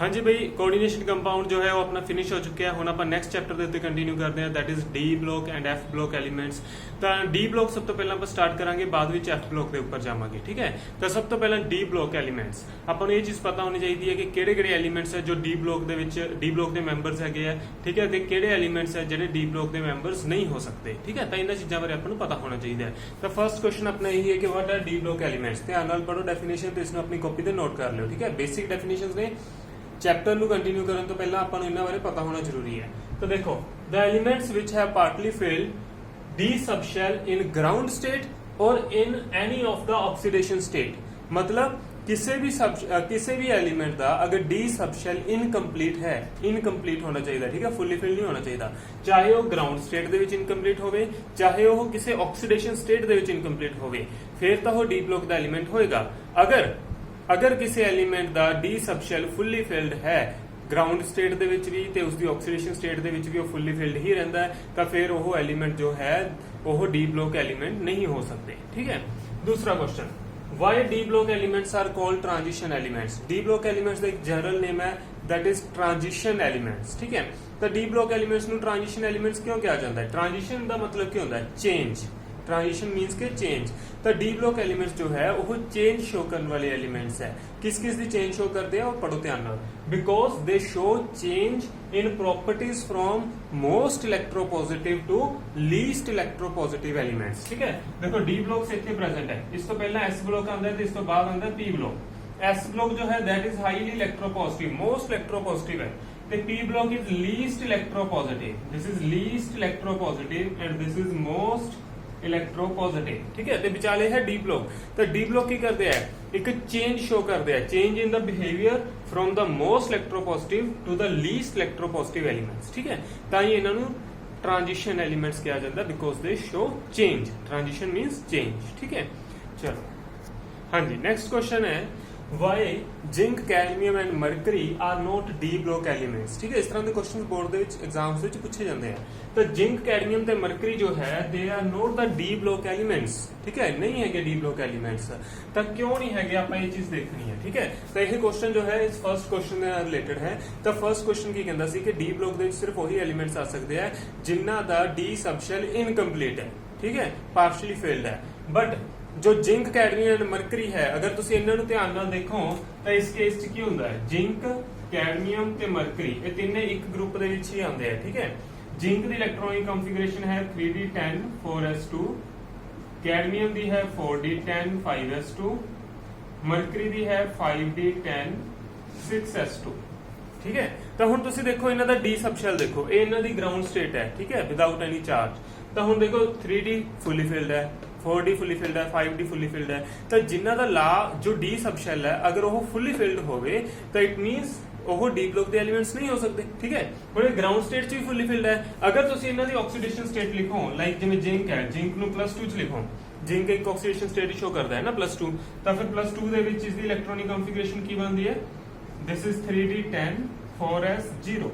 हाँ जी भाई, coordination compound जो है वो अपना फिनिश हो चुका है। ਹੁਣ ਆਪਾਂ ਨੈਕਸਟ ਚੈਪਟਰ ਦੇ ਉੱਤੇ ਕੰਟੀਨਿਊ ਕਰਦੇ ਹਾਂ, that is D block and F block elements. ਤਾਂ ਡੀ ਬਲੋਕ ਸਭ ਤੋਂ ਪਹਿਲਾਂ ਆਪਾਂ ਸਟਾਰਟ ਕਰਾਂਗੇ, ਬਾਅਦ ਵਿੱਚ ਐਫ ਬਲੋਕ ਦੇ ਉੱਪਰ ਜਾਵਾਂਗੇ, ਠੀਕ ਹੈ। ਤਾਂ ਸਭ ਤੋਂ ਪਹਿਲਾਂ ਡੀ ਬਲੋਕ ਐਲੀਮੈਂਟਸ, ਆਪਾਂ ਨੂੰ ਇਹ ਚੀਜ਼ ਪਤਾ ਹੋਣੀ ਚਾਹੀਦੀ ਹੈ ਕਿ ਕਿਹੜੇ ਕਿਹੜੇ ਐਲੀਮੈਂਟਸ ਹੈ ਜੋ ਡੀ ਬਲੋਕ ਦੇ ਵਿੱਚ ਡੀ ਬਲੋਕ ਦੇ ਮੈਂਬਰਸ ਹੈਗੇ ਆ, ਠੀਕ ਹੈ, ਤੇ ਕਿਹੜੇ ਐਲੀਮੈਂਟਸ ਹੈ ਜਿਹੜੇ ਡੀ ਬਲੋਕ ਦੇ ਮੈਂਬਰਸ ਨਹੀਂ ਹੋ ਸਕਦੇ, ਠੀਕ ਹੈ। ਤਾਂ ਇਹਨਾਂ ਚੀਜ਼ਾਂ ਬਾਰੇ ਆਪਾਂ ਨੂੰ ਪਤਾ ਹੋਣਾ ਚਾਹੀਦਾ ਹੈ। ਤਾਂ ਫਰਸਟ ਕੁਐਸਚਨ ਆਪਣਾ ਇਹੀ ਹੈ ਕਿ what are D block elements. ਧਿਆਨ ਨਾਲ ਪੜੋ ਡੈਫੀਨੇਸ਼ਨ ਤੇ ਇਸ ਨੂੰ ਆਪਣੀ ਕਾਪੀ ਤੇ ਨੋਟ ਕਰ ਲਿਓ, ਠੀਕ ਹੈ। ਬੇਸਿਕ ਡੈਫੀਨੇਸ਼ਨਸ ਨੇ। ਚੈਪਟਰ ਨੂੰ ਕੰਟੀਨਿਊ ਕਰਨ ਤੋਂ ਪਹਿਲਾਂ ਆਪਾਂ ਨੂੰ ਇਹਨਾਂ ਬਾਰੇ ਪਤਾ ਹੋਣਾ ਜ਼ਰੂਰੀ ਹੈ। ਤਾਂ ਦੇਖੋ, the elements which have partly filled d subshell in ground state or in any of the oxidation state, मतलब किसी भी एलिमेंट ਦਾ अगर d सबशेल इनकम्प्लीट है, इनकम्प्लीट होना चाहिए, ठीक है, फुली फिल नहीं होना चाहिए, चाहे वो ग्राउंड स्टेट ਦੇ ਵਿੱਚ ਇਨਕੰਪਲੀਟ ਹੋਵੇ, ਚਾਹੇ ਉਹ ਕਿਸੇ ਆਕਸੀਡੇਸ਼ਨ ਸਟੇਟ ਦੇ ਵਿੱਚ ਇਨਕੰਪਲੀਟ ਹੋਵੇ, ਫਿਰ ਤਾਂ ਉਹ ਡੀ ਬਲੋਕ ਦਾ ਐਲੀਮੈਂਟ ਹੋਏਗਾ। ਅਗਰ ਕਿਸੇ ਐਲੀਮੈਂਟ ਦਾ ਡੀ ਸਬਸ਼ੈਲ ਫੁੱਲੀ ਫਿਲਡ ਹੈ, ਗਰਾਊਂਡ ਸਟੇਟ ਦੇ ਵਿੱਚ ਵੀ ਤੇ ਉਸਦੀ ਆਕਸੀਡੇਸ਼ਨ ਸਟੇਟ ਦੇ ਵਿੱਚ ਵੀ ਉਹ ਫੁੱਲੀ ਫਿਲਡ ਹੀ ਰਹਿੰਦਾ ਹੈ, ਤਾਂ ਫਿਰ ਉਹ ਐਲੀਮੈਂਟ ਜੋ ਹੈ ਉਹ ਡੀ ਬਲੋਕ ਐਲੀਮੈਂਟ ਨਹੀਂ ਹੋ ਸਕਦੇ, ਠੀਕ ਹੈ। ਦੂਸਰਾ question, why d block elements are called transition elements। d block elements ਦਾ ਇੱਕ ਜਨਰਲ ਨੇਮ ਹੈ, that is transition elements, ਠੀਕ ਹੈ। ਤਾਂ d block elements ਨੂੰ transition elements ਕਿਉਂ ਕਿਹਾ ਜਾਂਦਾ ਹੈ? ट्रांजिशन ਦਾ ਮਤਲਬ ਕੀ ਹੁੰਦਾ ਹੈ? ਚੇਂਜ। ट्रांजिशन मीन्स के चेंज। तो डी ब्लॉक एलिमेंट्स जो है वो चेंज शो करने वाले एलिमेंट्स है। किस किस दी चेंज शो करते हैं, और पढ़ो ध्यान नाल, because they show change in properties from most electropositive to least electropositive elements, ठीक है। देखो डी ब्लॉक इतने प्रेजेंट है, इस तो पहला एस ब्लॉक आता है, इस तो बाद आता है पी ब्लॉक। एस ब्लॉक जो है that is highly electropositive, most electropositive है, तो P block is least electropositive, this is least electropositive and this is most electropositive, ठीक है। तो विचाले है डी ब्लॉक। तो डी ब्लॉक की करते हैं, एक चेंज शो करते हैं, change in the behaviour from the most electropositive to the least electropositive elements, ठीक है। ताई इन्हां नूं ट्रांजिशन एलिमेंट्स कहा जाता है, because they show change. Transition means change, ठीक है। चलो हाँ जी, नेक्स्ट क्वेश्चन है, why zinc cadmium and mercury are not D block elements, ठीक है। इस तरह के क्वेश्चन बोर्ड ਦੇ ਵਿੱਚ एग्जाम्स ਵਿੱਚ ਪੁੱਛੇ ਜਾਂਦੇ ਆ। ਤਾਂ जिंक कैडमियम ਤੇ मरकरी जो है they are not the d block elements, ठीक है, नहीं है डी ब्लॉक एलिमेंट्स। ਤਾਂ ਕਿਉਂ ਨਹੀਂ ਹੈਗੇ, ਆਪਾਂ ਇਹ ਚੀਜ਼ ਦੇਖਣੀ ਹੈ, ਠੀਕ ਹੈ। ਤਾਂ ਇਹ ਕੁਐਸਚਨ ਜੋ ਹੈ ਇਸ ਫਰਸਟ ਕੁਐਸਚਨ ਦੇ ਨਾਲ ਰਿਲੇਟਡ ਹੈ। ਤਾਂ ਫਰਸਟ ਕੁਐਸਚਨ ਕੀ ਕਹਿੰਦਾ ਸੀ ਕਿ ਡੀ ਬਲੌਕ ਦੇ ਵਿੱਚ ਸਿਰਫ ਉਹੀ ਐਲੀਮੈਂਟਸ ਆ ਸਕਦੇ ਆ ਜਿਨ੍ਹਾਂ ਦਾ ਡੀ ਸਬਸ਼ੈਲ ਇਨਕੰਪਲੀਟ ਹੈ, ਠੀਕ ਹੈ, ਪਾਰਸ਼ਲੀ ਫਿਲਡ ਹੈ। ਬਟ जो जिंक कैडमियम एंड मरकरी है, अगर तुसी इन्हां नूं ध्यान नाल देखो तो इस केस च की हुंदा है, जिंक कैडमियम ते मरकरी ये तीने एक ग्रुप दे विच ही आंदे हैं, ठीक है। जिंक दी इलेक्ट्रॉनिक कॉन्फ़िगरेशन है 3d10 4s2, कैडमियम दी है 4d10 5s2, मरकरी दी है 5d10 6s2, ठीक है। तो हुण तुसी देखो इन्हां दा डी सबशेल देखो, ये इन्हां दी ग्राउंड स्टेट है, ठीक है, विदाउट एनी चार्ज। तो हुण देखो 3d फुली फिल्ड है, 4d फुली फिल्ड है, 5d फुली फिल्ड है। तो जिन्हां दा ला जो डी सबशेल है अगर वो फुली फिल्ड होवे तो इट मीनस ਉਹ ਡੀ ਬਲੌਕ ਦੇ ਐਲੀਮੈਂਟਸ ਨਹੀਂ ਹੋ ਸਕਦੇ, ਠੀਕ ਹੈ। ਹੁਣ ਇਹ ਗਰਾਊਂਡ ਸਟੇਟ 'ਚ ਵੀ ਫੁੱਲੀ ਫਿਲਡ ਹੈ। ਅਗਰ ਤੁਸੀਂ ਇਹਨਾਂ ਦੀ ਆਕਸੀਡੇਸ਼ਨ ਸਟੇਟ ਲਿਖੋ, ਲਾਈਕ ਜਿਵੇਂ ਜਿੰਕ ਹੈ, ਜਿੰਕ ਨੂੰ +2 'ਚ ਲਿਖੋ, ਜਿੰਕ ਇੱਕ ਆਕਸੀਡੇਸ਼ਨ ਸਟੇਟ ਸ਼ੋ ਕਰਦਾ ਹੈ ਨਾ +2, ਤਾਂ ਫਿਰ +2 ਦੇ ਵਿੱਚ ਇਸ ਦੀ ਇਲੈਕਟ੍ਰੋਨਿਕ ਕਨਫੀਗਰੇਸ਼ਨ ਕੀ ਬਣਦੀ ਹੈ? ਦਿਸ ਇਜ਼ 3d10 4s0,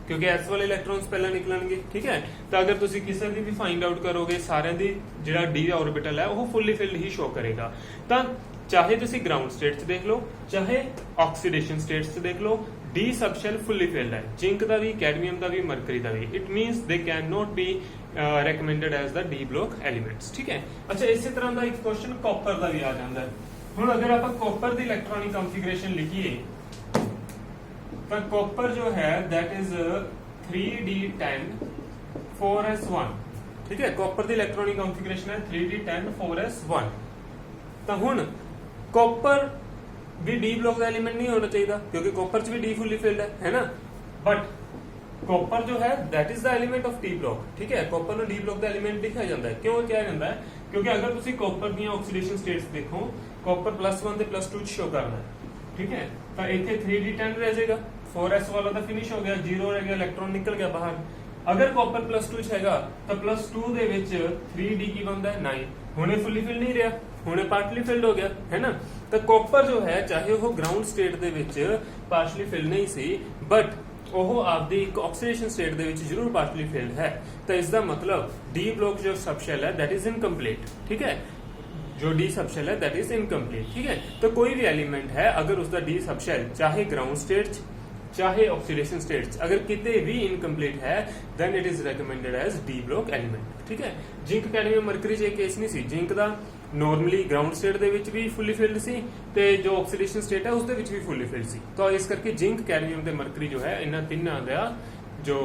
क्योंकि एस वाले इलेक्ट्रॉन्स पहला निकलणगे, ठीक है। तो अगर तुसी किसी भी फाइंड आउट करोगे सारे दी जिहड़ा डी ऑर्बिटल है वो फुली फिल्ड ही शो करेगा। तो चाहे तुसी ग्राउंड स्टेट च देख लो, चाहे ऑक्सीडेशन स्टेट च देख लो, डी सबशेल फुली फिल्ड है, जिंक का भी, कैडमियम का भी, मरकरी का भी। It means they can not be recommended as the D block elements, ठीक है। अच्छा, इसी तरह का एक क्वेश्चन कॉपर का भी आ जाता है। हुण अगर आप कॉपर की इलेक्ट्रॉनिक कॉन्फ़िगरेशन लिखिए तो कॉपर जो है दैट इज 3d10 4s1, ठीक है। कॉपर की इलेक्ट्रॉनिक कॉन्फ़िगरेशन है 3d10 4s1। तो हुण कॉपर भी डी ब्लॉक का एलिमेंट नहीं होना चाहिए, क्योंकि कॉपर च भी डी फुली फिल्ड है ना। बट कॉपर जो है that is the element of D block, ठीक है। कॉपर ਨੂੰ डी ब्लॉक का एलिमेंट लिखा जाता है। क्यों किया जाता है? क्योंकि अगर ਤੁਸੀਂ कॉपर ਦੀਆਂ ਆਕਸੀਡੇਸ਼ਨ ਸਟੇਟਸ ਦੇਖੋ, कॉपर +1 ਤੇ +2 ਚ ਸ਼ੋ ਕਰਦਾ है, ठीक है। तो इतने 3d10 रह जाएगा, 4s वाला तो फिनिश हो गया, 0 रह गया, इलेक्ट्रॉन निकल गया बाहर। अगर कॉपर +2 हैगा तो +2 ਦੇ ਵਿੱਚ 3d ਕੀ ਬਣਦਾ है 9, ਹੁਣੇ ਫੁੱਲੀ ਫਿਲ ਨਹੀਂ ਰਿਹਾ, ਹੁਣੇ ਪਾਰਟਲੀ ਫਿਲਡ ਹੋ ਗਿਆ, ਹੈ ਨਾ। ਤਾਂ ਕਾਪਰ ਜੋ ਹੈ ਚਾਹੇ ਉਹ ਗਰਾਊਂਡ ਸਟੇਟ ਦੇ ਵਿੱਚ ਪਾਰਟਲੀ ਫਿਲ ਨਹੀਂ ਸੀ, ਬਟ ਉਹ ਆਪਦੀ ਇੱਕ ਆਕਸੀਡੇਸ਼ਨ ਸਟੇਟ ਦੇ ਵਿੱਚ ਜ਼ਰੂਰ ਪਾਰਟਲੀ ਫਿਲਡ ਹੈ। ਤਾਂ ਇਸ ਦਾ ਮਤਲਬ ਡੀ ਬਲੌਕ ਜੋ सबशेल है दैट इज इनकम्प्लीट, ठीक है। जो डी सबशेल है दैट इज इनकम्प्लीट। ठीक है, तो कोई भी एलिमेंट है अगर उसका डी सबशेल चाहे ग्राउंड स्टेट चाहे ऑक्सीडेशन स्टेट्स अगर कितने भी इनकम्प्लीट है then it is recommended as D block element. ठीक है, जिंक कैडमियम मरकरी च केस नहीं सी, जिंक ਦਾ ਨੋਰਮਲੀ ਗਰਾਊਂਡ ਸਟੇਟ ਦੇ ਵਿੱਚ ਵੀ ਫੁੱਲੀ ਫਿਲਡ ਸੀ ਤੇ ਜੋ ਆਕਸੀਡੇਸ਼ਨ ਸਟੇਟ ਹੈ ਉਸ ਦੇ ਵਿੱਚ ਵੀ ਫੁੱਲੀ ਫਿਲਡ ਸੀ। ਤਾਂ ਇਸ ਕਰਕੇ ਜਿੰਕ ਕੈਡਮੀਅਮ ਤੇ ਮਰਕਰੀ ਜੋ ਹੈ ਇਹਨਾਂ ਤਿੰਨਾਂ ਦਾ ਜੋ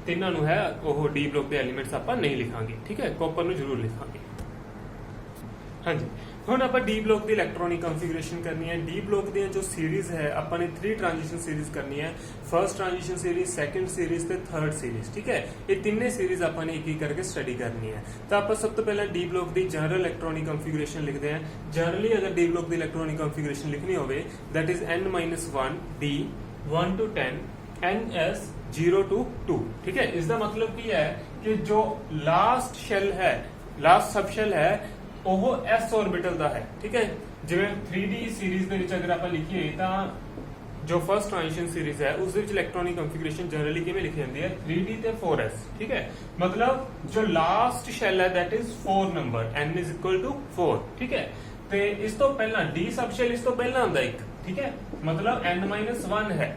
ਤਿੰਨਾਂ ਨੂੰ ਹੈ ਉਹ ਡੀ ਬਲੌਕ ਦੇ ਐਲੀਮੈਂਟਸ ਆਪਾਂ ਨਹੀਂ ਲਿਖਾਂਗੇ। ਠੀਕ ਹੈ, ਕਾਪਰ ਨੂੰ ਜ਼ਰੂਰ ਲਿਖਾਂਗੇ। ਹਾਂਜੀ, ਹੁਣ ਆਪਾਂ ਡੀ ਬਲੌਕ ਦੀ ਇਲੈਕਟ੍ਰੋਨਿਕ ਕਨਫੀਗਰੇਸ਼ਨ ਕਰਨੀ ਹੈ। ਡੀ ਬਲੌਕ ਦੀਆਂ ਜੋ ਸੀਰੀਜ਼ ਹੈ ਆਪਾਂ ਨੇ 3 ਟ੍ਰਾਂਜੀਸ਼ਨ ਸੀਰੀਜ਼ ਕਰਨੀ ਹੈ, first transition series, second series ਤੇ ਥਰਡ ਸੀਰੀਜ਼। ਠੀਕ ਹੈ, ਇਹ ਤਿੰਨੇ ਸੀਰੀਜ਼ ਆਪਾਂ ਨੇ ਇੱਕ ਇੱਕ ਕਰਕੇ ਸਟੱਡੀ ਕਰਨੀ ਹੈ। ਤਾਂ ਆਪਾਂ ਸਭ ਤੋਂ ਪਹਿਲਾਂ ਡੀ ਬਲੌਕ ਦੀ ਜਨਰਲ ਇਲੈਕਟ੍ਰੋਨਿਕ ਕਨਫੀਗਰੇਸ਼ਨ ਲਿਖਦੇ ਹਾਂ। ਜਨਰਲੀ ਅਗਰ ਡੀ ਬਲੌਕ ਦੀ ਇਲੈਕਟ੍ਰੋਨਿਕ ਕਨਫੀਗਰੇਸ਼ਨ ਲਿਖਣੀ ਹੋਵੇ that is n-1 d 1 to 10 ns 0 to 2। ठीक है, इसका मतलब ਕੀ ਹੈ ਕਿ ਜੋ ਲਾਸਟ ਸ਼ੈਲ ਹੈ ਲਾਸਟ ਸਬ ਸ਼ੈਲ ਹੈ ਉਹ s ऑर्बिटल ਦਾ ਹੈ। ਠੀਕ ਹੈ, ਜਿਵੇਂ 3d ਸੀਰੀਜ਼ ਦੇ ਵਿੱਚ ਅਗਰ ਆਪਾਂ ਲਿਖੀਏ ਤਾਂ ਜੋ ਫਰਸਟ ਟ੍ਰਾਂਜੀਸ਼ਨ ਸੀਰੀਜ਼ ਹੈ ਉਸ ਦੇ ਵਿੱਚ ਇਲੈਕਟ੍ਰੋਨਿਕ ਕਨਫੀਗਰੇਸ਼ਨ ਜਨਰਲੀ ਕਿਵੇਂ ਲਿਖੀ ਜਾਂਦੀ ਹੈ 3d ਤੇ 4s। ਠੀਕ ਹੈ, ਮਤਲਬ ਜੋ ਲਾਸਟ ਸ਼ੈਲ ਹੈ that is 4 number n is equal to 4। ਠੀਕ ਹੈ, ਤੇ ਇਸ ਤੋਂ ਪਹਿਲਾਂ d ਸਬ ਸ਼ੈਲ ਇਸ ਤੋਂ ਪਹਿਲਾਂ ਹੁੰਦਾ ਇੱਕ। ਠੀਕ ਹੈ, ਮਤਲਬ n-1 ਹੈ।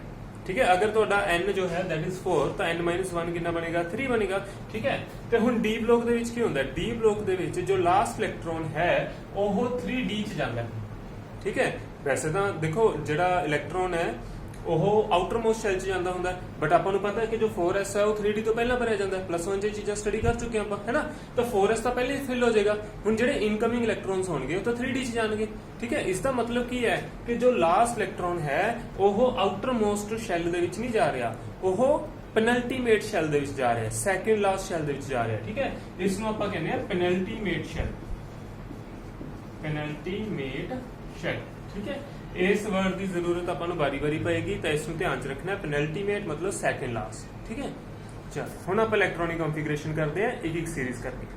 ठीक है, अगर ਤੁਹਾਡਾ n जो है that is 4 ਤਾਂ n-1 ਕਿੰਨਾ ਬਣੇਗਾ 3 ਬਣੇਗਾ। ਠੀਕ ਹੈ, ਤੇ ਹੁਣ d ਬਲੌਕ ਦੇ ਵਿੱਚ ਕੀ ਹੁੰਦਾ d ਬਲੌਕ ਦੇ ਵਿੱਚ ਜੋ ਲਾਸਟ ਇਲੈਕਟ੍ਰੋਨ ਹੈ ਉਹ 3d ਚ ਜਾਂਦਾ ਹੈ। ਠੀਕ ਹੈ, ਵੈਸੇ ਤਾਂ ਦੇਖੋ ਜਿਹੜਾ ਇਲੈਕਟ੍ਰੋਨ ਹੈ ਉਹ ਆਊਟਰ ਮੋਸਟ ਸ਼ੈਲ ਚ ਜਾਂਦਾ ਹੁੰਦਾ ਬਟ ਆਪਾਂ ਨੂੰ ਪਤਾ ਹੈ ਕਿ ਜੋ 4s ਹੈ ਉਹ 3d ਤੋਂ ਪਹਿਲਾਂ ਭਰਿਆ ਜਾਂਦਾ ਹੈ। +1 ਚ ਚੀਜ਼ਾਂ ਸਟੱਡੀ ਕਰ ਚੁੱਕੇ ਆਪਾਂ ਹੈ ਨਾ, ਤਾਂ 4s ਤਾਂ ਪਹਿਲੇ ਹੀ ਫਿਲ ਹੋ ਜਾਏਗਾ। ਹੁਣ ਜਿਹੜੇ ਇਨਕਮਿੰਗ ਇਲੈਕਟ੍ਰੋਨਸ ਹੋਣਗੇ ਉਹ ਤਾਂ 3d ਚ ਜਾਣਗੇ। ਠੀਕ ਹੈ, ਇਸ ਦਾ ਮਤਲਬ ਕੀ ਹੈ ਕਿ ਜੋ ਲਾਸਟ ਇਲੈਕਟ੍ਰੋਨ ਹੈ ਉਹ ਆਊਟਰ ਮੋਸਟ ਸ਼ੈਲ ਦੇ ਵਿੱਚ ਨਹੀਂ ਜਾ ਰਿਹਾ, ਉਹ ਪੈਨਲਟੀਮੇਟ ਸ਼ੈਲ ਦੇ ਵਿੱਚ ਜਾ ਰਿਹਾ, ਸੈਕੰਡ ਲਾਸਟ ਸ਼ੈਲ ਦੇ ਵਿੱਚ ਜਾ ਰਿਹਾ। ਠੀਕ ਹੈ, ਇਸ ਨੂੰ ਆਪਾਂ ਕਹਿੰਦੇ ਆ ਪੈਨਲਟੀਮੇਟ ਸ਼ੈਲ, ਪੈਨਲਟੀਮੇਟ ਸ਼ੈਲ। ਠੀਕ ਹੈ, ਇਸ ਵਰਡ ਦੀ ਜ਼ਰੂਰਤ ਆਪਾਂ ਨੂੰ ਵਾਰੀ-ਵਾਰੀ ਪਏਗੀ ਤਾਂ ਇਸ ਨੂੰ ਧਿਆਨ ਚ ਰੱਖਣਾ। ਪੈਨਲਟੀਮੇਟ ਮਤਲਬ ਸੈਕੰਡ ਲਾਸਟ। ਠੀਕ ਹੈ, ਚਲ ਹੁਣ ਆਪਾਂ ਇਲੈਕਟ੍ਰੋਨਿਕ ਕਨਫੀਗਰੇਸ਼ਨ ਕਰਦੇ ਆ ਇੱਕ ਇੱਕ ਸੀਰੀਜ਼ ਕਰਕੇ।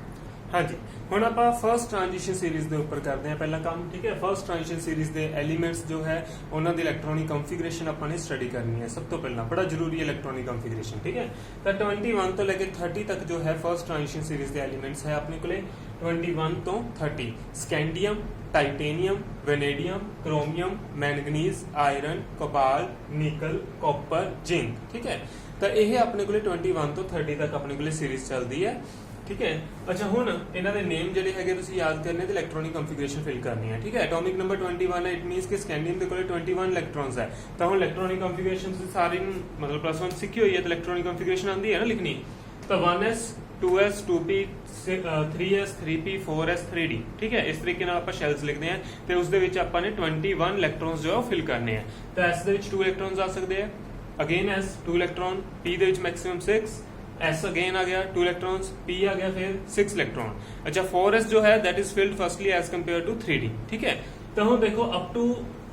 ਹਾਂਜੀ, ਹੁਣ ਆਪਾਂ ਫਰਸਟ ਟ੍ਰਾਂਜੀਸ਼ਨ ਸੀਰੀਜ਼ ਦੇ ਉੱਪਰ ਕਰਦੇ ਆ ਪਹਿਲਾ ਕੰਮ। ਠੀਕ ਹੈ, ਫਰਸਟ ਟ੍ਰਾਂਜੀਸ਼ਨ ਸੀਰੀਜ਼ ਦੇ ਐਲੀਮੈਂਟਸ ਜੋ ਹੈ ਉਹਨਾਂ ਦੀ ਇਲੈਕਟ੍ਰੋਨਿਕ ਕਨਫੀਗਰੇਸ਼ਨ ਆਪਾਂ ਨੇ ਸਟੱਡੀ ਕਰਨੀ ਹੈ। ਸਭ ਤੋਂ ਪਹਿਲਾਂ ਬੜਾ ਜ਼ਰੂਰੀ ਹੈ ਇਲੈਕਟ੍ਰੋਨਿਕ ਕਨਫੀਗਰੇਸ਼ਨ। ਠੀਕ ਹੈ, ਤਾਂ 21 ਤੋਂ ਲੈ ਕੇ 30 ਤੱਕ ਜੋ ਹੈ ਫਰਸਟ ਟ੍ਰਾਂਜੀਸ਼ਨ ਸੀਰੀਜ਼ ਦੇ ਐਲੀਮੈਂਟਸ ਹੈ ਆਪਣੇ ਕੋਲੇ 21 ਤੋਂ 30 scandium, titanium, vanadium, chromium, manganese, iron, cobalt, nickel, copper, zinc. ठीक है, तो यह अपने को 21 ਤੋਂ 30 तक अपने को सीरीज चलती है। ठीक है, अच्छा हुण इन्हां दे नेम जिहड़े हैगे तुसीं याद करने ते इलैक्ट्रॉनिक कन्फिगरेशन फिल करनी है। ठीक है, एटॉमिक नंबर 21 है, इट मीनस कि स्कैंडियम दे कोले 21 इलैक्ट्रॉन्स है। तो हुण इलैक्ट्रॉनिक कन्फिगरेशन तुसीं सारी मतलब +1 सीखी हुई है तो इलैक्ट्रॉनिक कन्फिगरेशन आंदी है ना लिखनी। तो 1s 2s 2p 3s 3p 4s 3d। ठीक है, इस तरीके ਨਾਲ ਆਪਾਂ ਸ਼ੈਲਸ ਲਿਖਦੇ ਆ ਤੇ ਉਸ ਦੇ ਵਿੱਚ ਆਪਾਂ ਨੇ 21 ਇਲੈਕਟ੍ਰॉन्स ਜੋ ਫਿਲ ਕਰਨੇ ਆ। ਤਾਂ s ਦੇ ਵਿੱਚ 2 ਇਲੈਕਟ੍ਰॉन्स ਆ ਸਕਦੇ ਆ, ਅਗੇਨ s 2 ਇਲੈਕਟ੍ਰॉन, p ਦੇ ਵਿੱਚ ਮੈਕਸਿਮਮ 6, s अगेन आ गया 2 इलेक्ट्रॉन्स, p आ गया फिर 6 इलेक्ट्रॉन। अच्छा 4s जो है that is filled firstly as compare to 3d। ठीक है, तो हम देखो अप टू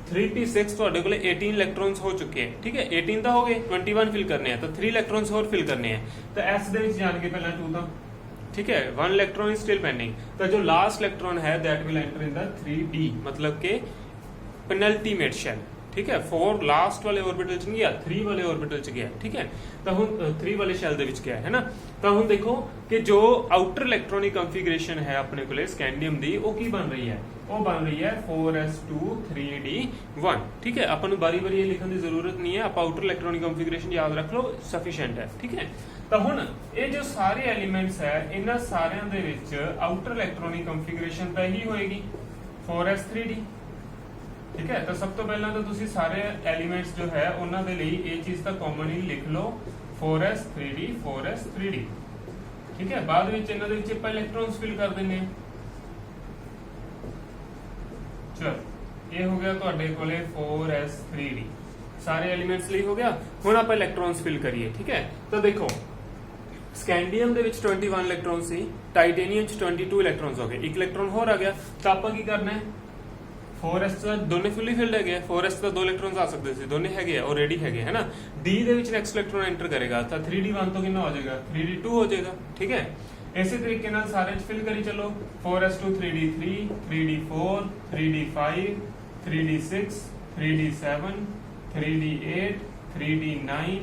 3p6 ਤੁਹਾਡੇ ਕੋਲੇ 18 ਇਲੈਕਟ੍ਰॉन्स ਹੋ ਚੁੱਕੇ ਹੈ। ਠੀਕ ਹੈ, 18 ਤਾਂ ਹੋ ਗਏ, 21 ਫਿਲ ਕਰਨੇ ਆ ਤਾਂ 3 ਇਲੈਕਟ੍ਰॉन्स ਹੋਰ ਫਿਲ ਕਰਨੇ ਆ। ਤਾਂ s ਦੇ ਵਿੱਚ ਜਾਣ ਕੇ ਪਹਿਲਾਂ 2 ਤਾਂ ठीक है, 1 इलेक्ट्रॉन इज स्टिल पेंडिंग। तो जो लास्ट इलेक्ट्रॉन है that will enter in the 3d मतलब के पेनल्टीमेट शेल। ठीक है, 4 लास्ट वाले ऑर्बिटल च नहीं गया, 3 वाले ऑर्बिटल च गया। ठीक है, तो हुण 3 वाले शेल दे विच गया है ना। तो हुण देखो कि जो आउटर इलेक्ट्रॉनिक कन्फिगरेशन है अपने कोले स्कैंडियम दी वो की बन रही है, वो बन रही है 4s2 3d1। ठीक है, अपन बारी बारी लिखने की जरूरत नहीं है, आप आउटर इलेक्ट्रॉनिक कन्फिगरेशन याद रख लो, सफिशिएंट है। ठीक है, तो हुण ये जो सारे एलिमेंट्स है इन्हां सारियां दे विच आउटर इलेक्ट्रॉनिक कन्फिगरेशन तो ही होएगी 4s3d। ठीक है, तो सब तो पहला तो तुसी सारे एलिमेंट्स जो है उन्हां दे लई ये चीज तो कॉमन ही लिख लो 4s3d 4s3d। ठीक है, बाद विच इन्हां दे विच ਆਪਾਂ इलेक्ट्रॉन्स फिल कर देने। चल ये हो गया ਤੁਹਾਡੇ ਕੋਲੇ 4s3d सारे एलिमेंट्स ਲਈ ਹੋ ਗਿਆ। ਹੁਣ ਆਪਾਂ इलेक्ट्रॉन्स फिल करिए। ठीक है, तो देखो ਸਕੈਂਡੀਅਮ ਦੇ ਵਿੱਚ 21 ਇਲੈਕਟ੍ਰॉन ਸੀ, ਟਾਈਟੇਨੀਅਮ ਚ 22 ਇਲੈਕਟ੍ਰॉन्स ਹੋ ਗਏ, ਇੱਕ ਇਲੈਕਟ੍ਰॉन ਹੋਰ ਆ ਗਿਆ। ਤਾਂ ਆਪਾਂ ਕੀ ਕਰਨਾ ਹੈ 4s ਦਾ ਦੋਨੇ ਫੁੱਲੀ ਫਿਲਡ ਹੈਗੇ, 4s ਦਾ 2 ਇਲੈਕਟ੍ਰॉन्स ਆ ਸਕਦੇ ਸੀ, ਦੋਨੇ ਹੈਗੇ ਆ ਆਲਰੇਡੀ ਹੈਗੇ ਹੈ ਨਾ। d ਦੇ ਵਿੱਚ ਨੈਕਸਟ ਇਲੈਕਟ੍ਰॉन ਐਂਟਰ ਕਰੇਗਾ ਤਾਂ 3d1 ਤੋਂ ਕਿੰਨਾ ਹੋ ਜਾਏਗਾ 3d2 ਹੋ ਜਾਏਗਾ। ਠੀਕ ਹੈ, ਇਸੇ ਤਰੀਕੇ ਨਾਲ ਸਾਰੇ ਚ ਫਿਲ ਕਰੀ ਚੱਲੋ 4s2 3d3 3d4 3d5 3d6 3d7 3d8 3d9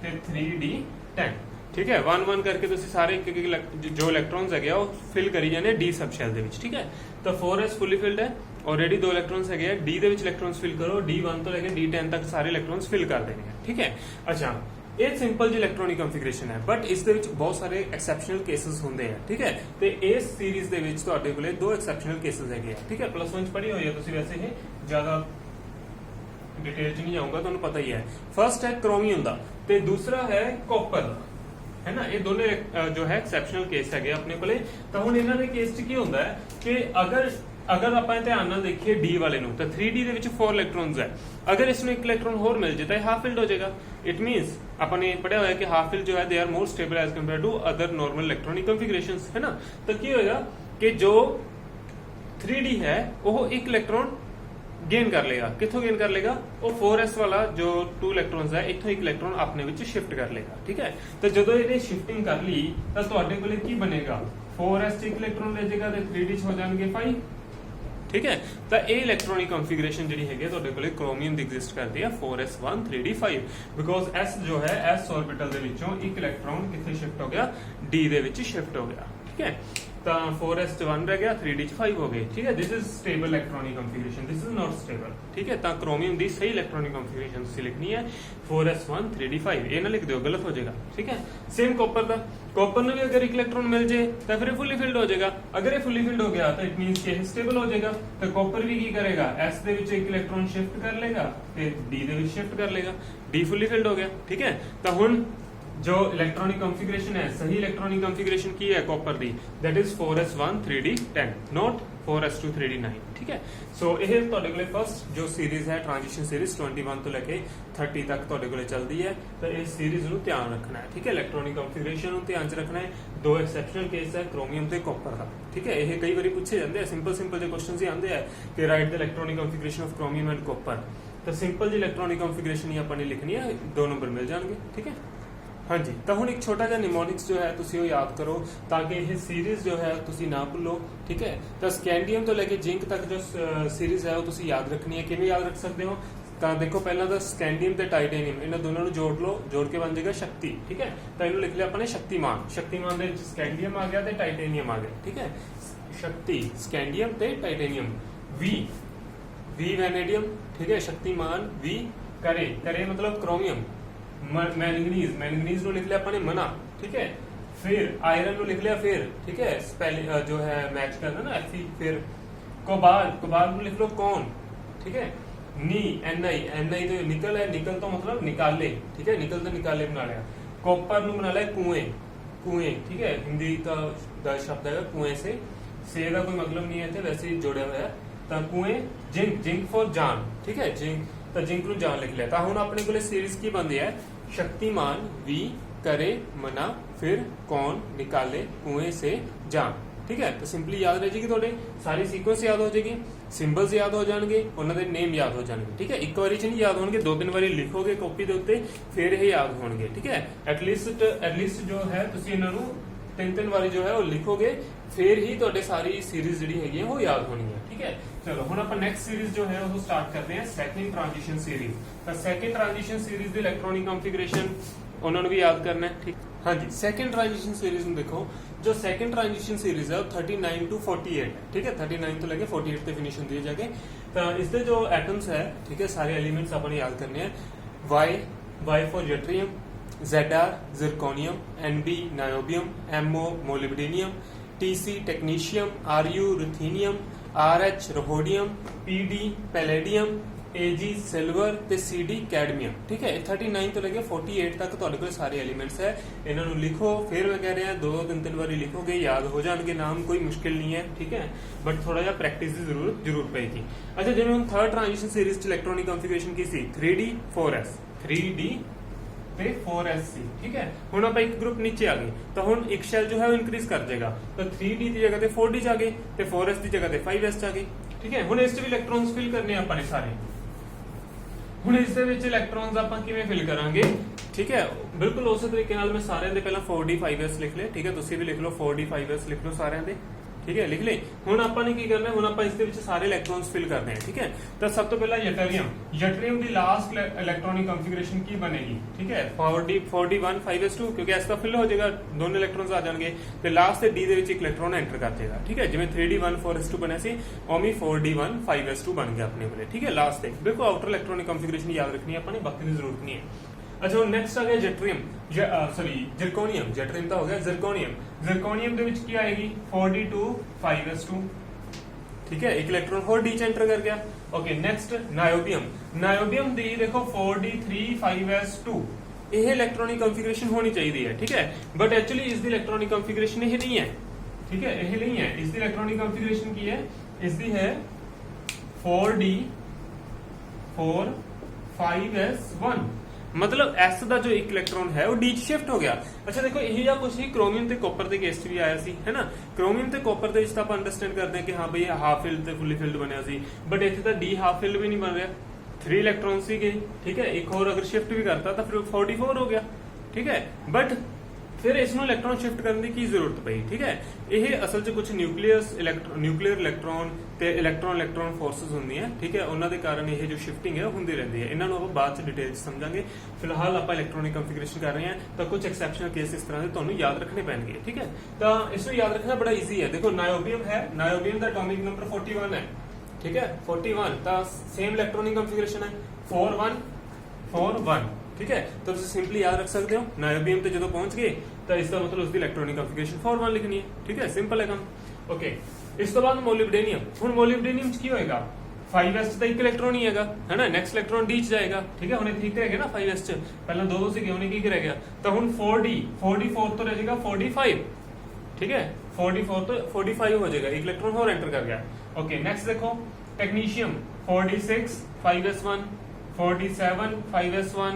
ਤੇ 3d10। ਠੀਕ ਹੈ 1 1 ਕਰਕੇ ਤੁਸੀਂ ਸਾਰੇ ਇੱਕ ਇੱਕ ਜੋ ਇਲੈਕਟ੍ਰॉन्स ਹੈਗੇ ਆ ਉਹ ਫਿਲ ਕਰੀ ਜਾਂਦੇ ਡੀ ਸਬ ਸ਼ੈਲ ਦੇ ਵਿੱਚ ਠੀਕ ਹੈ ਤਾਂ 4s ਫੁੱਲੀ ਫਿਲਡ ਹੈ ਆਲਰੇਡੀ ਦੋ ਇਲੈਕਟ੍ਰॉन्स ਹੈਗੇ ਆ ਡੀ ਦੇ ਵਿੱਚ ਇਲੈਕਟ੍ਰॉन्स ਫਿਲ ਕਰੋ D1 ਤੋਂ ਲੈ ਕੇ D10 ਤੱਕ ਸਾਰੇ ਇਲੈਕਟ੍ਰॉन्स ਫਿਲ ਕਰ ਦੇਣੇ ਆ ਠੀਕ ਹੈ ਅੱਛਾ ਇਹ ਸਿੰਪਲ ਜੀ ਇਲੈਕਟ੍ਰੋਨਿਕ ਕਨਫੀਗਰੇਸ਼ਨ ਹੈ ਬਟ ਇਸ ਦੇ ਵਿੱਚ ਬਹੁਤ ਸਾਰੇ ਐਕਸੈਪਸ਼ਨਲ ਕੇसेस ਹੁੰਦੇ ਆ ਠੀਕ ਹੈ ਤੇ ਇਸ ਸੀਰੀਜ਼ ਦੇ ਵਿੱਚ ਤੁਹਾਡੇ ਕੋਲੇ ਦੋ ਐਕਸੈਪਸ਼ਨਲ ਕੇसेस ਹੈਗੇ ਆ ਠੀਕ ਹੈ +1 ਚ ਪੜ੍ਹੀ ਹੋਈ ਹੈ ਤੁਸੀਂ ਵੈਸੇ ਇਹ ਜ਼ਿਆਦਾ डिटेल च नहीं जाऊंगा ਤੁਹਾਨੂੰ ਪਤਾ ਹੀ ਹੈ ਫਰਸਟ ਹੈ क्रोमियम ਦਾ ਤੇ ਦੂਸਰਾ ਹੈ ਕਾਪਰ ਦਾ ਹੈ ਨਾ ਇਹ ਦੋਨੇ ਜੋ ਹੈ ਐਕਸੈਪਸ਼ਨਲ ਕੇਸ ਹੈਗੇ ਆਪਣੇ ਕੋਲੇ ਤਾਂ ਹੁਣ ਇਹਨਾਂ ਦੇ ਕੇਸ 'ਚ ਕੀ ਹੁੰਦਾ ਹੈ ਕਿ ਅਗਰ ਆਪਾਂ ਧਿਆਨ ਨਾਲ ਦੇਖੀਏ D ਵਾਲੇ ਨੂੰ ਤਾਂ 3D ਦੇ ਵਿੱਚ 4 ਇਲੈਕਟ੍ਰॉन्स ਹੈ ਅਗਰ ਇਸ ਨੂੰ ਇੱਕ ਇਲੈਕਟ੍ਰॉन ਹੋਰ ਮਿਲ ਜੇ ਤਾਂ ਇਹ ਹਾਫ ਫਿਲਡ ਹੋ ਜਾਏਗਾ ਇਟ ਮੀਨਸ ਆਪਾਂ ਨੇ ਪੜਿਆ ਹੋਇਆ ਕਿ ਹਾਫ ਫਿਲਡ ਜੋ ਹੈ they are more stable as compare to other normal electronic configurations ਹੈ ਨਾ ਤਾਂ ਕੀ ਹੋਏਗਾ ਕਿ ਜੋ 3D ਹੈ ਉਹ ਇੱਕ ਇਲੈਕਟ੍ਰॉन गेन कर लेगा किथों गेन कर लेगा वो 4s वाला जो 2 इलेक्ट्रॉन्स है इथों एक इलेक्ट्रॉन अपने विच शिफ्ट कर लेगा ठीक है तो जदों ये शिफ्टिंग कर ली तो तुहाडे कोले की बनेगा 4s च एक इलेक्ट्रॉन ले जाएगा ते 3d च हो जाएंगे 5 ठीक है तो ये इलेक्ट्रॉनिक कॉन्फ़िगरेशन जिहड़ी हैगी तुहाडे कोले क्रोमियम दी एग्जिस्ट करदी है 4s1 3d 5 बिकॉज s जो है s ऑर्बिटल दे विचों एक इलेक्ट्रॉन किथे शिफ्ट हो गया d दे विच शिफ्ट हो गया ठीक है तो 4s च 1 रह गया 3d च 5 हो गए ठीक है this is stable electronic configuration this is not stable ठीक है तो क्रोमियम दी सही इलेक्ट्रॉनिक कॉन्फ़िगरेशन तुसीं लिखनी है 4s1 3d 5 ये ना लिख दियो गलत हो जाएगा ठीक है सेम कॉपर दा कॉपर में भी अगर एक इलेक्ट्रॉन मिल जाए तो फिर फुली फिल्ड हो जाएगा अगर ये फुली फिल्ड हो गया तो इट मींस कि स्टेबल हो जाएगा तो कॉपर भी की करेगा s दे विच एक इलेक्ट्रॉन शिफ्ट कर लेगा फिर d दे विच शिफ्ट कर लेगा d फुली फिल्ड हो गया ठीक है तो हुन जो इलेक्ट्रॉनिक कॉन्फ़िगरेशन है सही इलेक्ट्रॉनिक कॉन्फ़िगरेशन की है copper the that is 4s1 3d 10 not 4s2 3d 9 ठीक है सो ਇਹ ਤੁਹਾਡੇ ਕੋਲੇ ਫਸਟ ਜੋ ਸੀਰੀਜ਼ ਹੈ ਟ੍ਰਾਂਜੀਸ਼ਨ ਸੀਰੀਜ਼ 21 ਤੋਂ ਲੈ ਕੇ 30 ਤੱਕ ਤੁਹਾਡੇ ਕੋਲੇ ਚੱਲਦੀ ਹੈ ਤਾਂ ਇਸ ਸੀਰੀਜ਼ ਨੂੰ ਧਿਆਨ ਰੱਖਣਾ ਹੈ ਠੀਕ ਹੈ ਇਲੈਕਟ੍ਰੋਨਿਕ ਕਨਫੀਗਰੇਸ਼ਨ ਨੂੰ ਧਿਆਨ 'ਚ ਰੱਖਣਾ ਹੈ ਦੋ ਐਕਸੈਪਸ਼ਨਲ ਕੇਸ ਹੈ ਕ੍ਰੋਮੀਅਮ ਤੇ ਕਾਪਰ ਦਾ ਠੀਕ ਹੈ ਇਹ ਕਈ ਵਾਰੀ ਪੁੱਛੇ ਜਾਂਦੇ ਆ ਸਿੰਪਲ ਜਿਹੇ ਕੁਐਸਚਨਸ ਹੀ ਆਉਂਦੇ ਆ ਕਿ right the electronic configuration of chromium and copper ਤਾਂ ਸਿੰਪਲ ਜਿਹੀ ਇਲੈਕਟ੍ਰੋਨਿਕ ਕਨਫੀਗਰੇਸ਼ਨ ਹੀ ਆਪਾਂ ਨੇ ਲਿਖਣੀ ਹੈ 2 ਨੰਬਰ ਮਿਲ ਜਾਣਗੇ ਠੀਕ ਹੈ हाँ जी तो हुण एक छोटा जिहा निमोनिक्स जो है तुसीं वो याद करो ताकि यह सीरीज जो है तुसीं ना भुल्लो ठीक है तो स्कैंडियम तो लेके जिंक तक जो सीरीज है वो तुसीं याद रखनी है किवें याद रख सकते हो तो देखो पहला तो स्कैंडियम ते टाइटेनियम इन्हां दोनों नूं जोड़ लो जोड़ के बन जाएगा शक्ति ठीक है तो इन्हूं लिख लिया अपने शक्तिमान दे विच स्कैंडियम आ गया ते टाइटेनियम आ गया ठीक है शक्ति स्कैंडियम ते टाइटेनियम वी वैनेडियम ठीक है शक्तिमान वी करे मतलब क्रोमियम मैंगनीज नु लिख लिया अपने मना ठीक है फिर आयरन नु लिख लिया फिर ठीक है स्पेलिंग जो है मैच करना ना Fe फिर कोबाल नु लिख लो कौन ठीक है नी ni तो निकल है निकल तो मतलब निकाले ठीक है निकल तो निकाले बना लिया कॉपर नु बना लिया कुएं ठीक है हिंदी का शब्द है कुएं से का कोई मतलब नहीं है वैसे ही जोड़ा हुआ है तो कुएं जिंक फॉर जान ठीक है जिंक तो जिंक नु जान लिख लिया तो हुण अपने कोले सीरीज की बनदी है शक्तिमान वी करे मना फिर कौन निकाले कुएं से जान ठीक है तो सिंपली याद रह जाएगी थोड़े सारी सीक्वेंस याद हो जाएगी सिंबल्स याद हो जाएंगे उन्हां दे नेम याद हो जाएंगे ठीक है एक बारी च नहीं याद होंगे 2-3 बारी लिखोगे कॉपी दे उत्ते फिर ये याद होंगे ठीक है एटलीस्ट जो है तुसीं इन्हां नूं 3-3 बारी जो है वो लिखोगे फिर ही तुहाडे सारी सीरीज जिहड़ी हैगी है वो याद होनी है ठीक है चलो हुण आपां नेक्स्ट सीरीज जो है वो स्टार्ट करते हैं सेकंड ट्रांजिशन सीरीज तो सेकंड ट्रांजिशन सीरीज दी इलेक्ट्रॉनिक कॉन्फ़िगरेशन उन्होंने भी याद करना है ठीक हाँ जी सेकंड ट्रांजिशन सीरीज में देखो जो सेकंड ट्रांजिशन सीरीज है वो 39 to 48 है ठीक है 39 तो लेके 48 तक फिनिश होती है जाके तो इसके जो एटम्स है ठीक है सारे एलिमेंट्स अपन याद करने हैं Y for yttrium ZR zirconium NB niobium MO molybdenum TC technetium RU ruthenium RH rhodium PD palladium AG silver ते CD कैडमियम ठीक है 39 तो लेके 48 तक तुहाडे कोल सारे एलिमेंट्स है इन्हां नूं लिखो फिर मैं कह रहा 2-3 बारी लिखोगे याद हो जाएंगे नाम कोई मुश्किल नहीं है ठीक है बट थोड़ा जिहा प्रैक्टिस की जरूर पेगी अच्छा जिवें हुण थर्ड ट्रांजिशन सीरीज च इलेक्ट्रॉनिक कॉन्फ़िगरेशन की सी 3D 4s 3D ਤੇ 4s ਸੀ ठीक है ਹੁਣ ਆਪਾਂ ਇੱਕ ਗਰੁੱਪ ਨੀਚੇ ਆ ਗਏ ਤਾਂ ਹੁਣ ਇੱਕ ਸ਼ੈਲ ਜੋ ਹੈ ਉਹ ਇਨਕਰੀਜ਼ ਕਰ ਜਾਏਗਾ ਤਾਂ 3d ਦੀ ਜਗ੍ਹਾ ਤੇ 4d ਜਾ ਗਏ ਤੇ 4s ਦੀ ਜਗ੍ਹਾ ਤੇ 5s ਜਾ ਗਏ ਠੀਕ ਹੈ ਹੁਣ ਇਸ 'ਚ ਵੀ ਇਲੈਕਟ੍ਰॉन्स ਫਿਲ ਕਰਨੇ ਆਪਾਂ ਨੇ ਸਾਰੇ ਹੁਣ ਇਸ ਦੇ ਵਿੱਚ ਇਲੈਕਟ੍ਰॉन्स ਆਪਾਂ ਕਿਵੇਂ ਫਿਲ ਕਰਾਂਗੇ ਠੀਕ ਹੈ ਬਿਲਕੁਲ ਉਸੇ ਤਰੀਕੇ ਨਾਲ ਮੈਂ ਸਾਰਿਆਂ ਦੇ ਪਹਿਲਾਂ 4d 5s ਲਿਖ ਲਏ ਠੀਕ ਹੈ ਤੁਸੀਂ ਵੀ ਲਿਖ ਲਓ 4d 5s ਲਿਖ ਲਓ ਸਾਰਿਆਂ ਦੇ ठीक है, लिख ले। ਹੁਣ ਆਪਾਂ ਨੇ ਕੀ ਕਰਨਾ ਹੈ, ਹੁਣ ਆਪਾਂ ਇਸ ਦੇ ਵਿੱਚ ਸਾਰੇ ਇਲੈਕਟ੍ਰॉन्स ਫਿਲ करने हैं, ठीक है। तो सब तो पहला यट्रियम, यट्रियम की लास्ट इलेक्ट्रॉनिक कॉन्फ़िगरेशन की बनेगी, ठीक है, 41 5s2, क्योंकि इसका फिल हो जाएगा, दोनों इलेक्ट्रॉन्स आ जाएंगे ਤੇ ਲਾਸਟ ਤੇ d ਦੇ ਵਿੱਚ ਇੱਕ ਇਲੈਕਟ੍ਰॉन ਐਂਟਰ ਕਰ ਜਾਏਗਾ, ठीक है। ਜਿਵੇਂ 3d1 4s2 ਬਣਿਆ ਸੀ, ਉਵੇਂ 4d1 5s2 ਬਣ ਗਿਆ ਆਪਣੇ ਕੋਲੇ, ठीक है। ਲਾਸਟ ਤੇ ਬਿਲਕੁਲ ਆਊਟਰ ਇਲੈਕਟ੍ਰॉनिक कॉन्फ़िगरेशन याद रखनी है ਆਪਾਂ ने, बाकी की जरूरत नहीं है। अच्छा नेक्स्ट आ गया जेट्रियम, सॉरी जिरकोनियम, जेट्रियम तो हो गया जिरकोनियम। जिरकोनियम ਦੇ ਵਿੱਚ ਕੀ ਆਏਗੀ 4d2 5s2, ठीक है, एक इलेक्ट्रॉन होर डी च एंटर कर गया। ओके नेक्स्ट नायोबियम, नायोबियम ਦੀ देखो 4d3 5s2, ਇਹ इलेक्ट्रॉनिक कॉन्फ़िगरेशन होनी चाहिए है, ठीक है, बट एक्चुअली इसकी इलेक्ट्रॉनिक कॉन्फ़िगरेशन ये नहीं है, ठीक है, ये नहीं है। इसकी इलेक्ट्रॉनिक कॉन्फ़िगरेशन की है, इसकी है 4d4 5s1, मतलब S ਦਾ ਜੋ ਇੱਕ ਇਲੈਕਟ੍ਰੋਨ ਹੈ ਉਹ D ਚ ਸ਼ਿਫਟ ਹੋ ਗਿਆ। ਅੱਛਾ ਦੇਖੋ ਇਹ ਜਾਂ ਕੁਝ ਹੀ ਕ੍ਰੋਮੀਅਮ ਤੇ ਕਾਪਰ ਦੇ ਕੇਸ 'ਚ ਵੀ ਆਇਆ ਸੀ, ਹੈ ਨਾ। ਕ੍ਰੋਮੀਅਮ ਤੇ ਕਾਪਰ ਦੇ ਵਿੱਚ ਤਾਂ ਆਪਾਂ ਅੰਡਰਸਟੈਂਡ ਕਰਦੇ ਹਾਂ ਕਿ ਹਾਂ ਬਈ ਹਾਫ ਫਿਲਡ ਤੇ ਫੁੱਲੀ ਫਿਲਡ ਬਣਿਆ ਸੀ, ਬਟ ਇੱਥੇ ਤਾਂ D ਹਾਫ ਫਿਲਡ ਵੀ ਨਹੀਂ ਬਣ ਰਿਹਾ, 3 ਇਲੈਕਟ੍ਰੋਨ ਸੀਗੇ, ਠੀਕ ਹੈ। ਇੱਕ ਹੋਰ ਅਗਰ ਸ਼ਿਫਟ ਵੀ ਕਰਤਾ ਤਾਂ ਫਿਰ 44 ਹੋ ਗਿਆ, ਠੀਕ ਹੈ। ਬਟ ਫਿਰ ਇਸ ਨੂੰ ਇਲੈਕਟ੍ਰੋਨ ਸ਼ਿਫਟ ਕਰਨ ਦੀ ਕੀ ਜ਼ਰੂਰਤ ਪਈ, ਠੀਕ ਹੈ। ਇਹ ਅਸਲ 'ਚ ਕੁਝ ਨਿਊਕਲੀਅਰ ਇਲੈਕਟ੍ਰੋਨ ਤੇ ਇਲੈਕਟ੍ਰੋਨ ਫੋਰਸਸ ਹੁੰਦੀਆਂ, ਠੀਕ ਹੈ, ਉਹਨਾਂ ਦੇ ਕਾਰਨ ਇਹ ਜੋ ਸ਼ਿਫਟਿੰਗ ਹੈ ਉਹ ਹੁੰਦੀ ਰਹਿੰਦੀ ਹੈ। ਇਹਨਾਂ ਨੂੰ ਆਪਾਂ ਬਾਅਦ 'ਚ ਡਿਟੇਲ 'ਚ ਸਮਝਾਂਗੇ। ਫਿਲਹਾਲ ਆਪਾਂ ਇਲੈਕਟ੍ਰੋਨਿਕ ਕਨਫੀਗਰੇਸ਼ਨ ਕਰ ਰਹੇ ਹਾਂ, ਤਾਂ ਕੁਝ ਐਕਸੈਪਸ਼ਨਲ ਕੇਸ ਇਸ ਤਰ੍ਹਾਂ ਦੇ ਤੁਹਾਨੂੰ ਯਾਦ ਰੱਖਣੇ ਪੈਣਗੇ, ਠੀਕ ਹੈ। ਤਾਂ ਇਸ ਨੂੰ ਯਾਦ ਰੱਖਣਾ ਬੜਾ ਈਜ਼ੀ ਹੈ। ਦੇਖੋ ਨਾਇਓਬੀਅਮ ਹੈ, ਨਾਇਓਬੀਅਮ ਦਾ ਐਟੋਮਿਕ ਨੰਬਰ 41 ਹੈ, ਠੀਕ ਹੈ, 41, ਤਾਂ ਸੇਮ ਇਲੈਕਟ੍ਰੋਨਿਕ ਕਨਫੀਗरेशन है 4 1 4 1, ठीक है। तो तुम सिंपली याद रख सकते हो, नायोबियम पे जो पहुंच गए तो इसका मतलब उसकी इलेक्ट्रॉनिक कॉन्फ़िगरेशन 4 1 लिखनी है, ठीक है, सिंपल है काम। ओके इस तो बाद मोलिब्डेनियम, हुन मोलिब्डेनियम की होएगा 5s ਦਾ ਇੱਕ ਇਲੈਕਟ੍ਰੋਨ ਹੀ ਹੈਗਾ, ਹੈ ਨਾ। ਨੈਕਸਟ ਇਲੈਕਟ੍ਰੋਨ d ਚ ਜਾਏਗਾ, ਠੀਕ ਹੈ। ਹੁਣ ਇੱਥੇ ਇੱਕ ਰਹਿ ਗਿਆ ਨਾ 5s ਚ, ਪਹਿਲਾਂ ਦੋ ਸੀਗੇ, ਹੁਣ ਇੱਕ ਰਹਿ ਗਿਆ, ਤਾਂ ਹੁਣ 4d 4 ਤੋਂ ਰਹਿ ਜਾਏਗਾ 45, ठीक है, 44 तो 45 हो जाएगा, एक इलेक्ट्रॉन और एंटर कर गया। ओके नेक्स्ट देखो technetium 4d6 5s1, 4d7 5s1,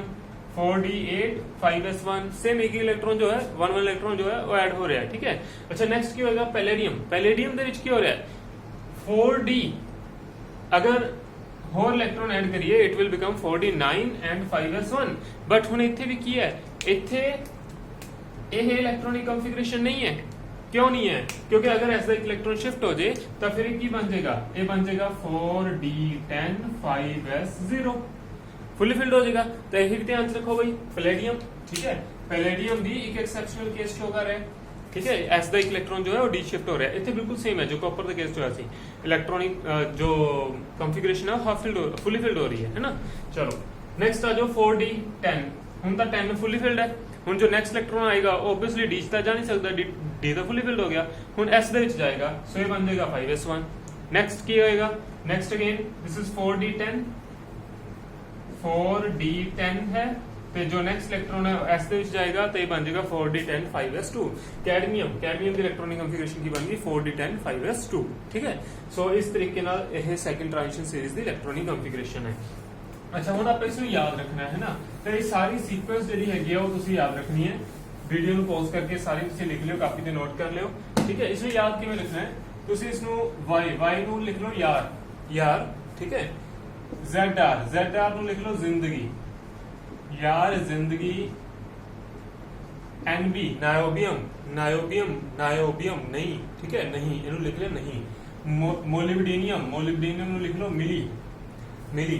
4d8 5s1, same एक ही इलेक्ट्रॉन जो है 1 इलेक्ट्रॉन जो है वो ऐड हो रहा है, ठीक है। अच्छा नेक्स्ट क्या होगा पैलेडियम, पैलेडियम ਦੇ ਵਿੱਚ ਕੀ ਹੋ ਰਿਹਾ ਹੈ 4d, अगर ਹੋਰ ਇਲੈਕਟ੍ਰੋਨ ਐਡ ਕਰੀਏ it will become 4d9 and 5s1, but ਹੁਣ ਇੱਥੇ ਵੀ ਕੀ ਹੈ, ਇੱਥੇ ਇਹ ਇਲੈਕਟ੍ਰੋਨਿਕ ਕਨਫੀਗरेशन नहीं है। क्यों नहीं है, क्योंकि अगर ऐसा एक इलेक्ट्रॉन शिफ्ट हो जाए तो फिर की बन जाएगा, ये बन जाएगा 4d10 5s0, फुली फिल्ड हो जाएगा। तो यही ध्यान रखो भाई पैलेडियम, ठीक है, पैलेडियम भी एक एक्सेप्शनल केस शो कर रहा है, ठीक है। एस का एक इलेक्ट्रॉन जो है वो डी शिफ्ट हो रहा है, इतने बिल्कुल सेम है जो कॉपर का केस जो है इलेक्ट्रॉनिक जो कॉन्फ़िगरेशन है हाफ फिल्ड फुली फिल्ड हो रही है ना। चलो नेक्स्ट आ जाओ 4d10, ਹੁਣ ਤਾਂ 10 फुली फिल्ड है। ਹੁਣ जो नेक्स्ट इलेक्ट्रॉन आएगा ऑब्वियसली डी ਤਾਂ ਜਾ ਨਹੀਂ ਸਕਦਾ, डी ਤਾਂ फुली फिल्ड हो गया, ਹੁਣ s ਦੇ ਵਿੱਚ ਜਾਏਗਾ, ਸੋ ਇਹ ਬਣ ਜਾਏਗਾ 5s1। नेक्स्ट ਕੀ ਹੋਏਗਾ, next again this is 4d10 4d10 है, ਤੇ ਜੋ नेक्स्ट इलेक्ट्रॉन है s ਦੇ ਵਿੱਚ ਜਾਏਗਾ ਤੇ ਇਹ ਬਣ ਜਾਏਗਾ 4d10 5s2। कैडमियम, कैडमियम ਦੀ ਇਲੈਕਟ੍ਰੋਨਿਕ ਕਨਫੀਗरेशन ਕੀ ਬਣ ਗਈ 4d10 5s2, ठीक है। ਸੋ ਇਸ ਤਰੀਕੇ ਨਾਲ ਇਹ ਸੈਕੰਡ ਟ੍ਰਾਂਜੀਸ਼ਨ ਸੀਰੀਜ਼ ਦੀ ਇਲੈਕਟ੍ਰੋਨਿਕ ਕਨਫੀਗरेशन ਹੈ। अच्छा ਹੁਣ ਆਪਾਂ ਇਸ ਨੂੰ ਯਾਦ ਰੱਖਣਾ ਹੈ ਨਾ, ਤੇ ਇਹ ਸਾਰੀ ਸੀਕੁਐਂਸ ਜਿਹੜੀ ਹੈਗੀ ਆ ਉਹ ਤੁਸੀਂ ਯਾਦ ਰੱਖਣੀ ਹੈ। ਵੀਡੀਓ ਨੂੰ ਪੌਜ਼ ਕਰਕੇ ਸਾਰੀ ਤੁਸੀਂ ਲਿਖ ਲਿਓ, ਕਾਪੀ ਤੇ ਨੋਟ ਕਰ ਲਿਓ, ਠੀਕ ਹੈ। ਇਸ ਨੂੰ ਯਾਦ ਕਿਵੇਂ ਰੱਖਣਾ ਹੈ, ਤੁਸੀਂ ਇਸ ਨੂੰ y ਨੂੰ ਲਿਖ ਲਓ ਯਾਰ, ਠੀਕ ਹੈ। zr ਨੂੰ ਲਿਖ ਲਓ ਜ਼ਿੰਦਗੀ, यार जिंदगी। NB नायोबियम नहीं, ठीक है, नहीं इन्हों लिख लिया नहीं। मोलिब्डेनियम ਨੂੰ ਲਿਖ ਲਓ मिली।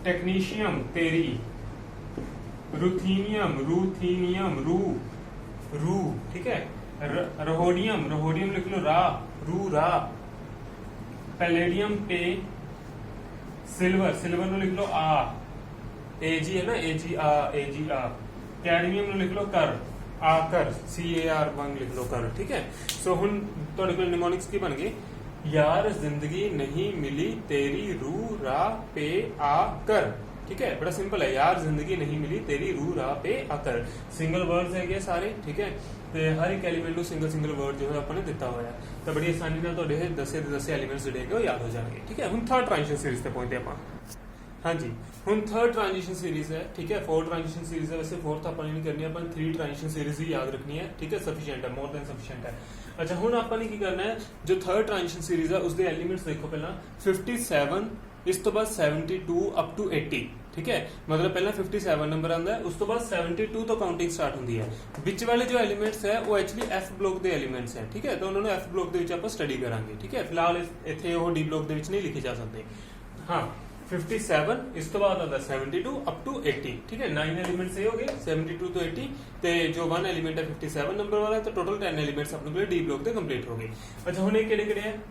टेक्नीशियम तेरी, रूथीनियम रू, ठीक है। रहोडियम लिख लो रा। पैलेडियम पे, सिल्वर ਨੂੰ लिख लो AG है ना, AG। कैडमियम ਨੂੰ ਲਿਖ ਲਓ कर CAR1 लिख लो कर, ठीक है। सो ਹੁਣ ਤੁਹਾਡੇ ਕੋਲ ਨਿਮੋਨਿਕਸ ਕੀ ਬਣ ਗਏ, यार जिंदगी नहीं मिली तेरी रू रा पे आकर, ठीक है, बड़ा सिंपल है, यार जिंदगी नहीं मिली तेरी रू रा पे आकर। सिंगल वर्ड्स है सारे, ठीक है, ਤੇ ਹਰ ਇੱਕ ਐਲੀਮੈਂਟ ਨੂੰ ਸਿੰਗਲ ਵਰਡ ਜੋ ਹੈ ਆਪਾਂ ਨੇ ਦਿੱਤਾ ਹੋਇਆ, ਤਾਂ ਬੜੀ ਆਸਾਨੀ ਨਾਲ ਤੁਹਾਡੇ ਇਹ ਦੱਸੇ ਐਲੀਮੈਂਟਸ ਜਿਹੜੇ ਹੈਗੇ ਉਹ ਯਾਦ ਹੋ ਜਾਣਗੇ, ਠੀਕ ਹੈ। ਹੁਣ ਥਰਡ ਟ੍ਰਾਂਜੀਸ਼ਨ ਸੀਰੀਜ਼ ਤੇ ਪਹੁੰਚਦੇ ਆਪਾਂ। ਹਾਂਜੀ ਹੁਣ थर्ड ट्रांजिशन सीरीज है, ठीक है। 4 ट्रांजिशन सीरीज है, वैसे 4th ਆਪਾਂ ਨਹੀਂ ਕਰਨੀ, ਆਪਾਂ 3 ट्रांजिशन सीरीज ही याद रखनी है, ठीक है, सफिशिएंट है, मोर देन सफिशिएंट है। अच्छा ਹੁਣ ਆਪਾਂ ਨੇ ਕੀ ਕਰਨਾ ਹੈ, जो 3rd ट्रांजिशन सीरीज है उसके एलिमेंट्स देखो, पहला 57, इस तो बाद 72 अप टू 80, ठीक है, मतलब पहला 57 नंबर आता है, उस तो बाद 72 तो काउंटिंग स्टार्ट होती है। विच वाले जो एलिमेंट्स है वो एक्चुअली एफ ब्लॉक के एलिमेंट्स हैं, ठीक है, तो उन्होंने एफ ब्लॉक के विच आपां स्टडी करांगे, ठीक है। फिलहाल इत्थे वो डी ब्लॉक के विच नहीं लिखे जा सकते। हाँ 57 इस तो बाद आता 72 अप टू 80, ठीक है, 9 एलिमेंट्स ये हो गए 72 तो 80 ते जो 1 एलिमेंट है 57 नंबर वाला, तो टोटल 10 एलिमेंट्स अपने को डी ब्लॉक के कंप्लीट हो गए। अच्छा हुण ये किहड़े है,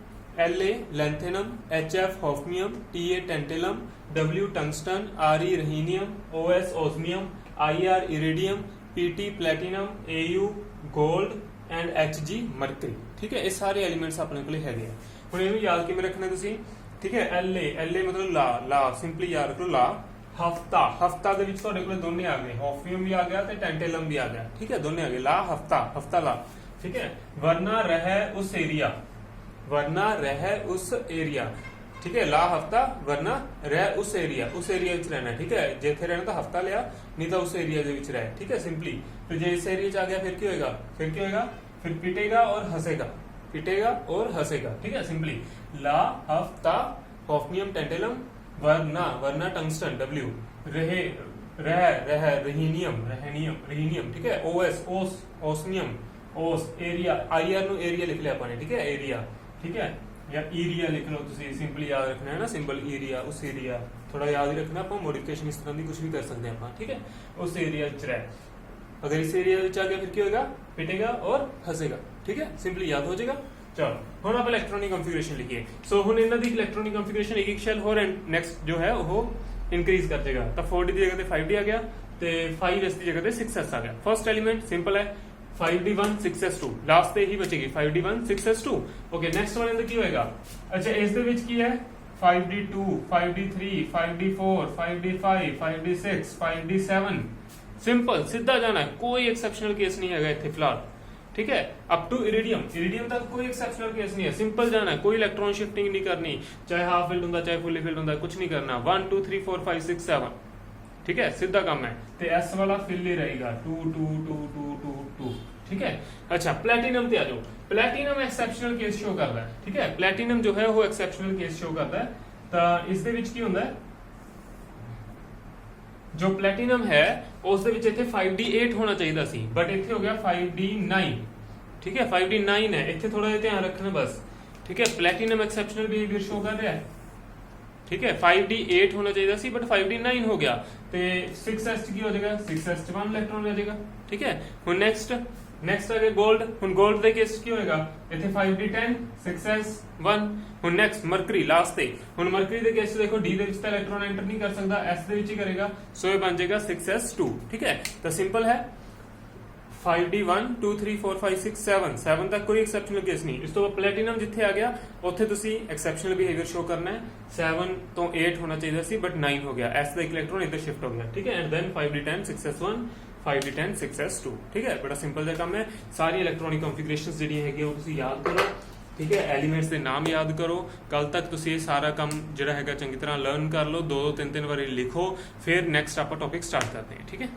LA lanthanum, HF hafnium, TA tantalum, W tungsten, RE रहीनियम, OS osmium, IR iridium, PT platinum, AU gold and HG mercury, ठीक है, ये सारे एलिमेंट्स अपने को हैगे। हुण इहनूं याद किवें रखना तुसीं, ठीक है। LA मतलब ला सिंपली याद रखो ला। हफ्ता दे विच तुहाडे कोल दोने आ गए, हॉफनियम भी आ गया ते टेंटेलम भी आ गया, ठीक है, दोने आ गए। ला हफ्ता ला, ठीक है। वरना रह उस एरिया, ठीक है, ला हफ्ता वरना रह उस एरिया विच रहना, ठीक है, जिथे रहना तो हफ्ता लिया, नहीं तो उस एरिया दे विच रह, ठीक है, सिंपली। तो जे इस एरिया च आ गया फिर क्या होएगा, फिर पिटेगा और हंसेगा, ठीक है, सिंपली। ला हफ्ता हॉफनियम टेंटेलम, वरना टंगस्टन W, रह रहीनियम, ठीक है, OS ओस्मियम, ओस एरिया, IR नु एरिया लिख लिया आपने, ठीक है, एरिया, ठीक है, या एरिया लिख लो, तुसी सिंपली याद रखना है ना, सिंबल एरिया, उस एरिया थोड़ा याद ही रखना, आप मॉडिफिकेशन इस तरह की कुछ भी कर सकते हैं, ठीक है, उस एरिया च रह। अगर इस एरिया में आ गया फिर क्या होगा, पिटेगा और हंसेगा, ठीक है, सिंपली याद हो जाएगा। चलो हुण आप इलेक्ट्रॉनिक कॉन्फ़िगरेशन लिखिए। सो हुण इन्हां दी इलेक्ट्रॉनिक कॉन्फ़िगरेशन एक शेल होर नेक्स्ट जो है वो इंक्रीज कर देगा, तो 4D की जगह पे 5D आ गया, तो 5S की जगह पे 6S आ गया। फर्स्ट एलिमेंट सिंपल है 5D1 6S2, लास्ट ते ही बचेगी 5D1 6S2। ओके नेक्स्ट वाले अंदर की होएगा, अच्छा इस दे विच की है 5D2 5D3 5D4 5D5 5D6 5D7, simple सीधा जाना है, कोई एक्सेप्शनल केस नहीं है इत्थे फिलहाल, ठीक है। अप टू इरिडियम तक कोई एक्सेप्शनल केस नहीं है, सिंपल जाना है, कोई इलेक्ट्रॉन शिफ्टिंग नहीं करनी, चाहे हाफ फिल्ड होता चाहे फुली फिल्ड होता, कुछ नहीं करना। 1 2 3 4 5 6 7, ठीक है, सीधा काम है। तो एस वाला फिल ही रहेगा 2 2 2 2 2 2, ठीक है। अच्छा प्लैटिनम ते आ जाओ, प्लैटिनम एक्सेप्शनल केस शो करता है, ठीक है, प्लैटिनम जो है वो एक्सेप्शनल केस शो करता है। तो इस दे विच की होंदा है, जो प्लैटिनम है उस दे विच इत्थे 5D8 होना चाहिए सी, बट इत्थे हो गया 5D9, ठीक है, 5D9 है, इत्थे थोड़ा जिहा ध्यान रखना बस, ठीक है। प्लैटिनम एक्सेप्शनल बिहेवियर शो कर रहा है, ठीक है, 5D8 होना चाहिए सी बट 5D9 हो गया, तो 6S की हो जाएगा, 6S 1 इलेक्ट्रॉन रह जाएगा, ठीक है। हुण नेक्स्ट आ गया गोल्ड, हुण गोल्ड दे केस की होएगा, इत्थे 5D10 6S 1। हुण नेक्स्ट मरकरी लास्ट ते, हुण मरकरी दे केस देखो डी दे विच तो इलेक्ट्रॉन एंटर नहीं कर सकता, एस दे विच ही करेगा, सो ये बन जाएगा 6S2, ठीक है। तो सिंपल है 5D1 2 3 4 5 6 7 तक कोई एक्सेप्शनल केस नहीं। इस तो प्लैटिनम जिथे आ गया उत्थे तुसी एक्सेप्शनल बिहेवियर शो करना है, 7 तो 8 होना चाहिए सी बट 9 हो गया, एस दा एक इलेक्ट्रॉन इधर शिफ्ट हो गया, ठीक है। And then 5D10 6S1 5D10 6S2, ठीक है, बड़ा सिंपल सा काम है। सारी इलेक्ट्रॉनिक कॉन्फ़िगरेशंस जिहड़ियां हैगियां वो तुसी याद करो, ठीक है, एलिमेंट्स के नाम याद करो, कल तक तुसी ये सारा काम जिहड़ा हैगा चंगी तरह लर्न कर लो, 2-2 3-3 बारी लिखो, फिर नेक्स्ट आप टॉपिक स्टार्ट करते हैं, ठीक है।